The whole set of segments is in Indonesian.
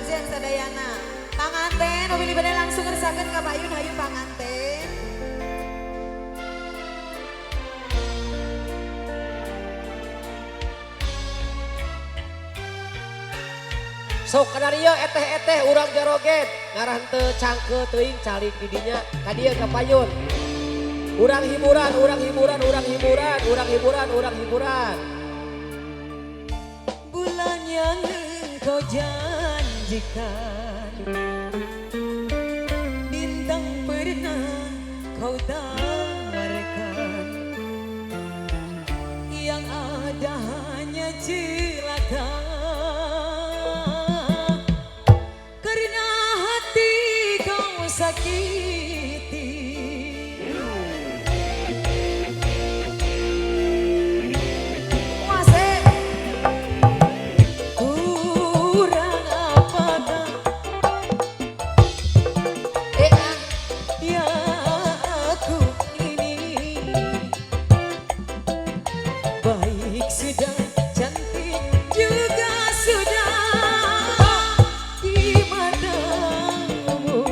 Marzian sadayana. Panganten, mobil ibadah langsung ngersakeun ka Bayun hayu panganten. Sok kanario eteh-eteh urang jaroget ngaran teu cangke teuing calik didinya ka dieu ka Payun. Urang hiburan, urang hiburan, urang hiburan, urang hiburan, urang hiburan. Bulan yang engkau janjikan, bintang pernah kau tawarkan, yang ada hanya celaka. Karena hati kau sakiti, kurang apakah yang aku ini, baik sudah cantik juga sudah di matamu.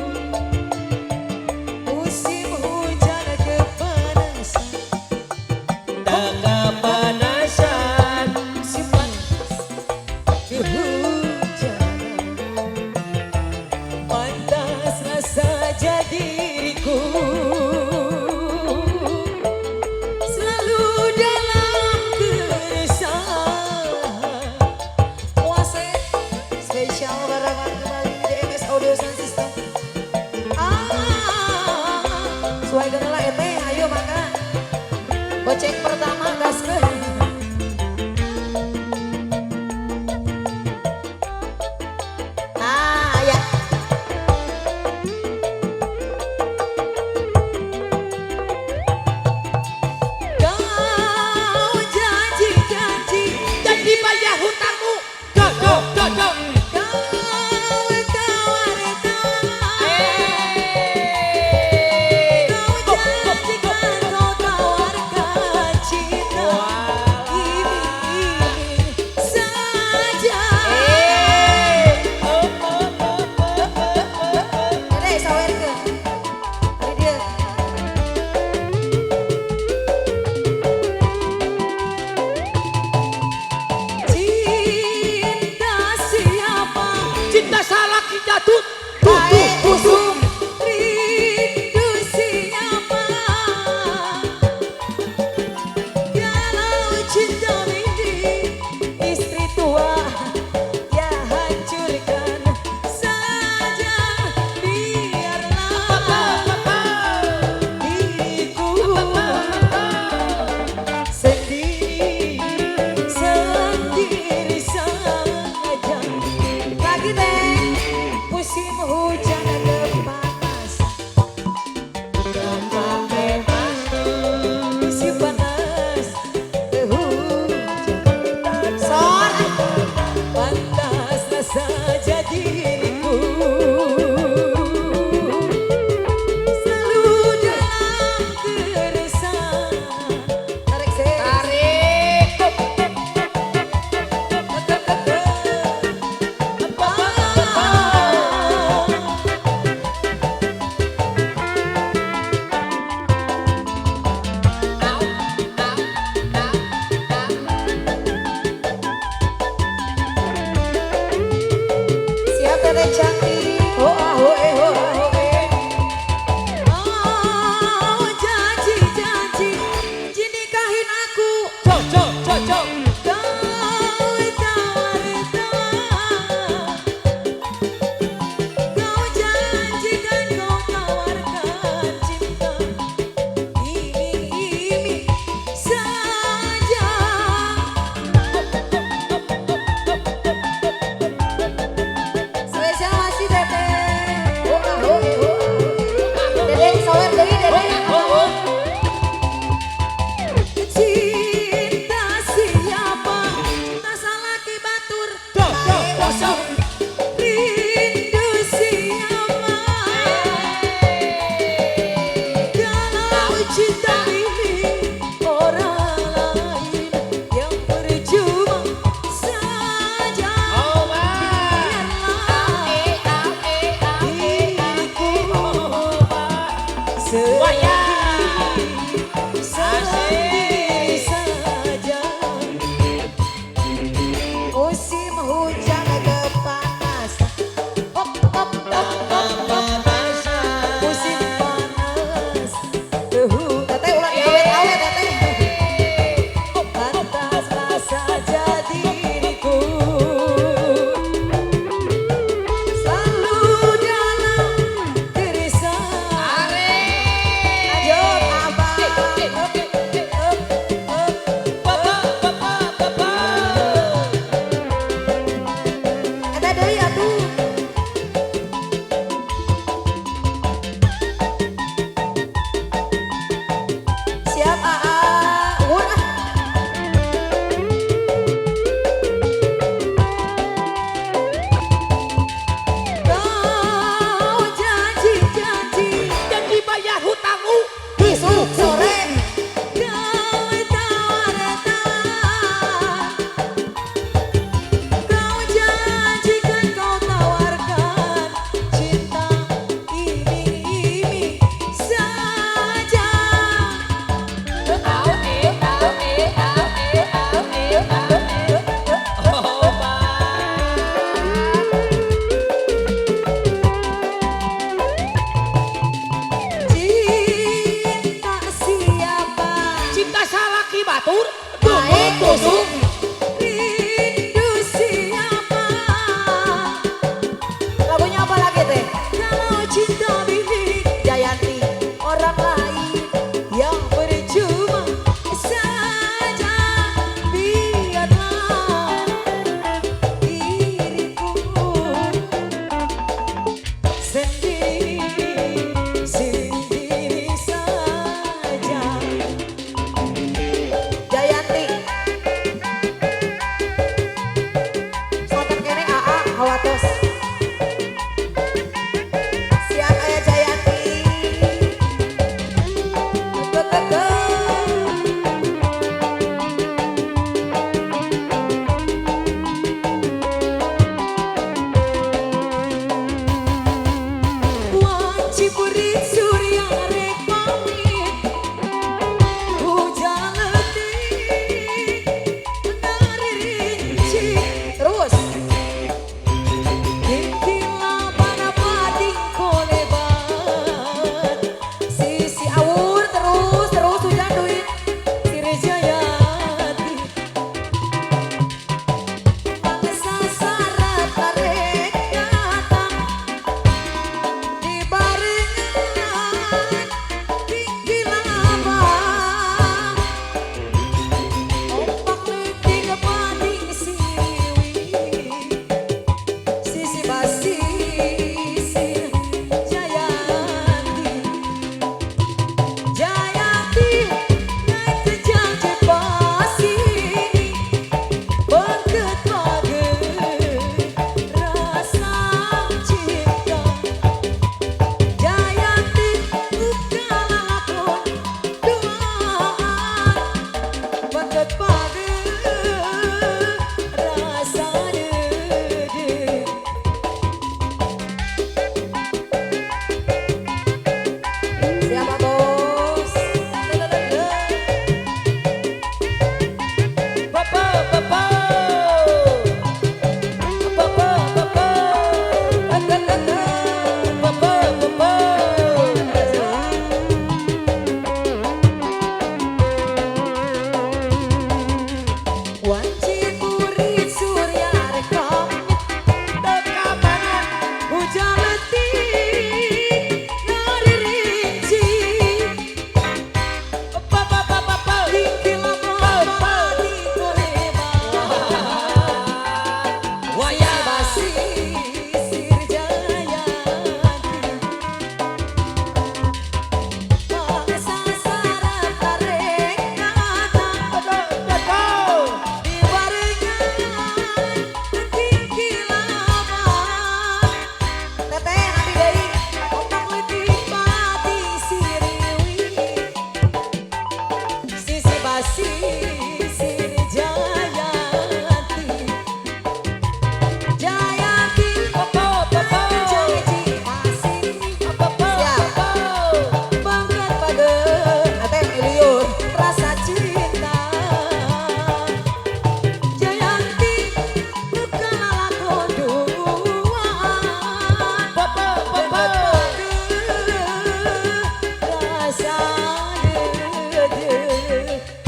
Musim hujan kepanasan, Tak kepanasan musim panas kehujanan, pantas saja diriku selalu dalam keresahan. Puase spesial barengan kembali di DMS Audio Sound System. Sesuai dengan lah ete, ayo makan. Goceng pertama gaskeun. Ya. Kau janji-janji, janji bayar hutangmu. Go. kau tawarkan, kau janjikan, kau tawarkan cinta ini saja. Dede, sawerkeun. Ari dieu. Cinta siapa? Cinta salah jatuh. Baik usum. Rindu siapa? Kalau cinta ini istri tua, ya hancurkan saja, biarlah diriku sendiri saja. Lagi teh musim hujan kepanas, musim panas kehujanan. Son, pantas saja diriku selalu dalam keresahan. Tarik sih. Tarik. Siap Dede cantik. Oh ah oh eh oh ah oh eh. Oh janji nikahin aku. Cok. Kau tawarkan, kau janjikan, kau tawarkan cinta ini saja. Spesial masih Dede. Oh ah oh eh oh ah oh eh. Dede sawer deui Dede. Cinta siapa?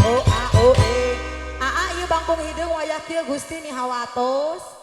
Oh a oh e. Aa ieu bangkung hideung wayah kieu Gusti ni hawatos.